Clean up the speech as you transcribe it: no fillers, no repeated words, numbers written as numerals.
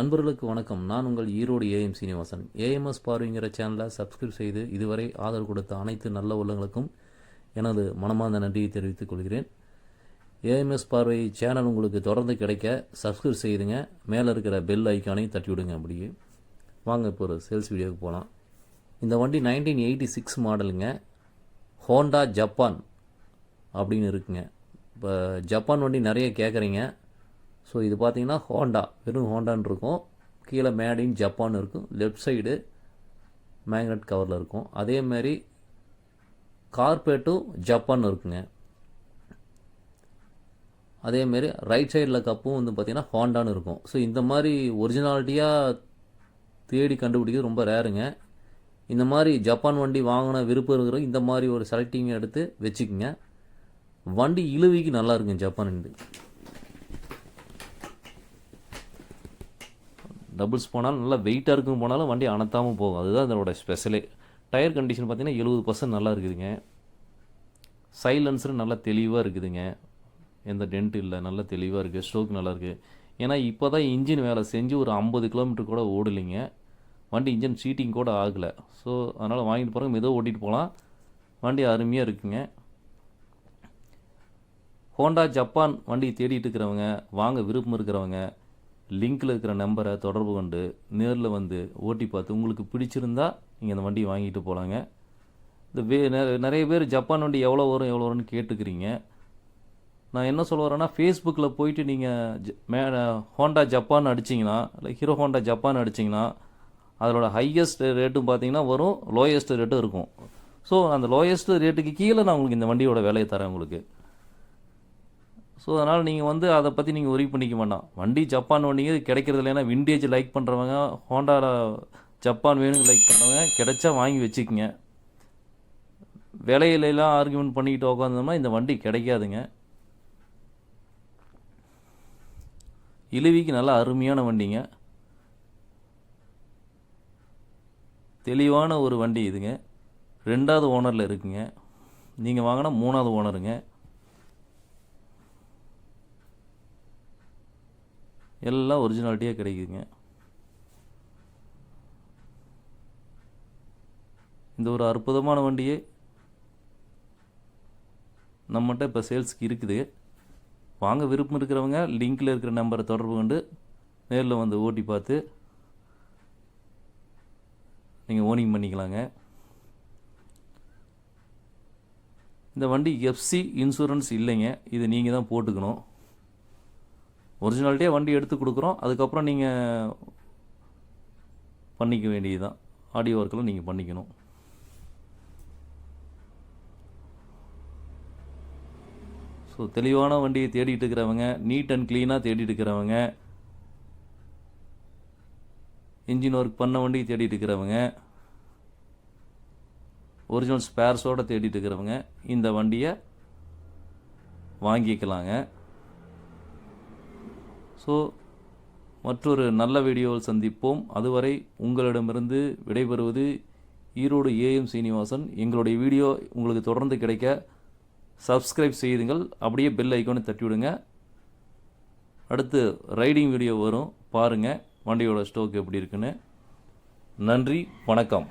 நண்பர்களுக்கு வணக்கம். நான் உங்கள் ஈரோடு ஏஎம் சீனிவாசன். ஏஎம்எஸ் பார்வைங்கிற சேனலை சப்ஸ்கிரைப் செய்து இதுவரை ஆதரவு கொடுத்த அனைத்து நல்ல உள்ளங்களுக்கும் எனது மனமார்ந்த நன்றியை தெரிவித்துக் கொள்கிறேன். ஏஎம்எஸ் பார்வை சேனல் உங்களுக்கு தொடர்ந்து கிடைக்க சப்ஸ்கிரைப் செய்துங்க. மேலே இருக்கிற பெல் ஐக்கானையும் தட்டி விடுங்க. அப்படியே வாங்க இப்போ ஒரு சேல்ஸ் வீடியோவுக்கு போகலாம். இந்த வண்டி 1986 மாடலுங்க. ஹோண்டா ஜப்பான் அப்படின்னு இருக்குங்க. இப்போ ஜப்பான் வண்டி நிறைய கேட்குறீங்க. ஸோ இது பார்த்தீங்கன்னா ஹோண்டா, வெறும் ஹோண்டான்னு இருக்கும். கீழே மேட் இன் ஜப்பான் இருக்கும். லெஃப்ட் சைடு மேக்னெட் கவரில் இருக்கும். அதேமாரி கார்பேட்டும் ஜப்பான் இருக்குங்க. அதேமாரி ரைட் சைடில் கப்பும் வந்து பார்த்திங்கன்னா ஹோண்டான்னு இருக்கும். ஸோ இந்த மாதிரி ஒரிஜினாலிட்டியாக தேடி கண்டுபிடிக்கிறது ரொம்ப ரேருங்க. இந்த மாதிரி ஜப்பான் வண்டி வாங்கின விருப்பம் இருக்கிற இந்த மாதிரி ஒரு செலக்டிங் எடுத்து வச்சுக்கோங்க. வண்டி இழுவிக்கு நல்லா இருக்குங்க. ஜப்பான் வண்டி டபுள்ஸ் போனாலும் நல்லா வெயிட்டாக இருக்கும், போனாலும் வண்டி அனத்தாமல் போகும். அதுதான் அதோட ஸ்பெஷலே. டயர் கண்டிஷன் பார்த்திங்கன்னா 70% நல்லா இருக்குதுங்க. சைலன்சர் நல்லா தெளிவாக இருக்குதுங்க. எந்த டென்ட் இல்லை, நல்லா தெளிவாக இருக்குது. ஸ்ட்ரோக் நல்லா இருக்குது. ஏன்னா இப்போ தான் இன்ஜின் வேலை செஞ்சு ஒரு 50 கிலோமீட்டர் கூட ஓடலைங்க. வண்டி இன்ஜின் சீட்டிங் கூட ஆகலை. ஸோ அதனால் வாங்கிட்டு போகிறவங்க மெதுவாக ஓட்டிகிட்டு போகலாம். வண்டி அருமையாக இருக்குங்க. ஹோண்டா ஜப்பான் வண்டி தேடிட்டு இருக்கிறவங்க, வாங்க விருப்பம் இருக்கிறவங்க, லிங்கில் இருக்கிற நம்பரை தொடர்பு கொண்டு நேரில் வந்து ஓட்டி பார்த்து உங்களுக்கு பிடிச்சிருந்தா நீங்கள் அந்த வண்டியை வாங்கிட்டு போகலாங்க. இந்த நிறைய பேர் ஜப்பான் வண்டி எவ்வளோ வரும்னு கேட்டுக்கிறீங்க. நான் என்ன சொல்ல வரேன்னா, ஃபேஸ்புக்கில் போயிட்டு நீங்கள் ஹோண்டா ஜப்பான் அடிச்சிங்கன்னா, இல்லை ஹீரோ ஹோண்டா ஜப்பான் அடிச்சிங்கன்னா அதோட ஹையஸ்ட் ரேட்டும் பார்த்தீங்கன்னா வரும், லோயஸ்ட் ரேட்டும் இருக்கும். ஸோ அந்த லோயஸ்ட் ரேட்டுக்கு கீழே நான் உங்களுக்கு இந்த வண்டியோட விலையை தரேன் உங்களுக்கு. ஸோ அதனால் நீங்கள் வந்து அதை பற்றி நீங்கள் ஒரி பண்ணிக்க வேண்டாம். வண்டி ஜப்பான் வண்டிங்க கிடைக்கிறது இல்லைன்னா விண்டேஜ் லைக் பண்ணுறவங்க, ஹோண்டாவில் ஜப்பான் வேணுங்க லைக் பண்ணுறவங்க கிடைச்சா வாங்கி வச்சுக்கோங்க. விலையிலலாம் ஆர்குமெண்ட் பண்ணிக்கிட்டு உட்காந்தோம்னா இந்த வண்டி கிடைக்காதுங்க. இழுவிக்கு நல்லா அருமையான வண்டிங்க. தெளிவான ஒரு வண்டி இதுங்க. 2வது ஓனரில் இருக்குங்க. நீங்கள் வாங்கினா 3வது ஓனருங்க. எல்லாம் ஒரிஜினாலிட்டியாக கிடைக்குதுங்க. இந்த ஒரு அற்புதமான வண்டியே நம்மகிட்ட இப்போ சேல்ஸுக்கு இருக்குது. வாங்க விருப்பம் இருக்கிறவங்க லிங்கில் இருக்கிற நம்பரை தொடர்பு கொண்டு நேரில் வந்து ஓட்டி பார்த்து நீங்கள் ஓனிங் பண்ணிக்கலாங்க. இந்த வண்டி எஃப்சி இன்சூரன்ஸ் இல்லைங்க. இது நீங்கள் தான் போட்டுக்கணும். ஒரிஜினாலிட்டியாக வண்டி எடுத்து கொடுக்குறோம். அதுக்கப்புறம் நீங்கள் பண்ணிக்க வேண்டியது தான். ஆடியோ ஒர்க்கெல்லாம் நீங்கள் பண்ணிக்கணும். ஸோ தெளிவான வண்டியை தேடிட்டு இருக்கிறவங்க, நீட் அண்ட் க்ளீனாக தேடிட்டு இருக்கிறவங்க, இன்ஜின் ஒர்க் பண்ண வண்டியை தேடிட்டு இருக்கிறவங்க, ஒரிஜினல் ஸ்பேர்ஸோடு தேடிட்டு இருக்கிறவங்க இந்த வண்டியை வாங்கிக்கலாங்க. ஸோ மற்றொரு நல்ல வீடியோவில் சந்திப்போம். அதுவரை உங்களிடமிருந்து விடைபெறுவது ஈரோடு ஏஎம் சீனிவாசன். எங்களுடைய வீடியோ உங்களுக்கு தொடர்ந்து கிடைக்க சப்ஸ்கிரைப் செய்யுங்கள். அப்படியே பெல் ஐக்கானை தட்டி விடுங்க. அடுத்து ரைடிங் வீடியோ வரும், பாருங்கள் வண்டியோட ஸ்டோக் எப்படி இருக்குன்னு. நன்றி, வணக்கம்.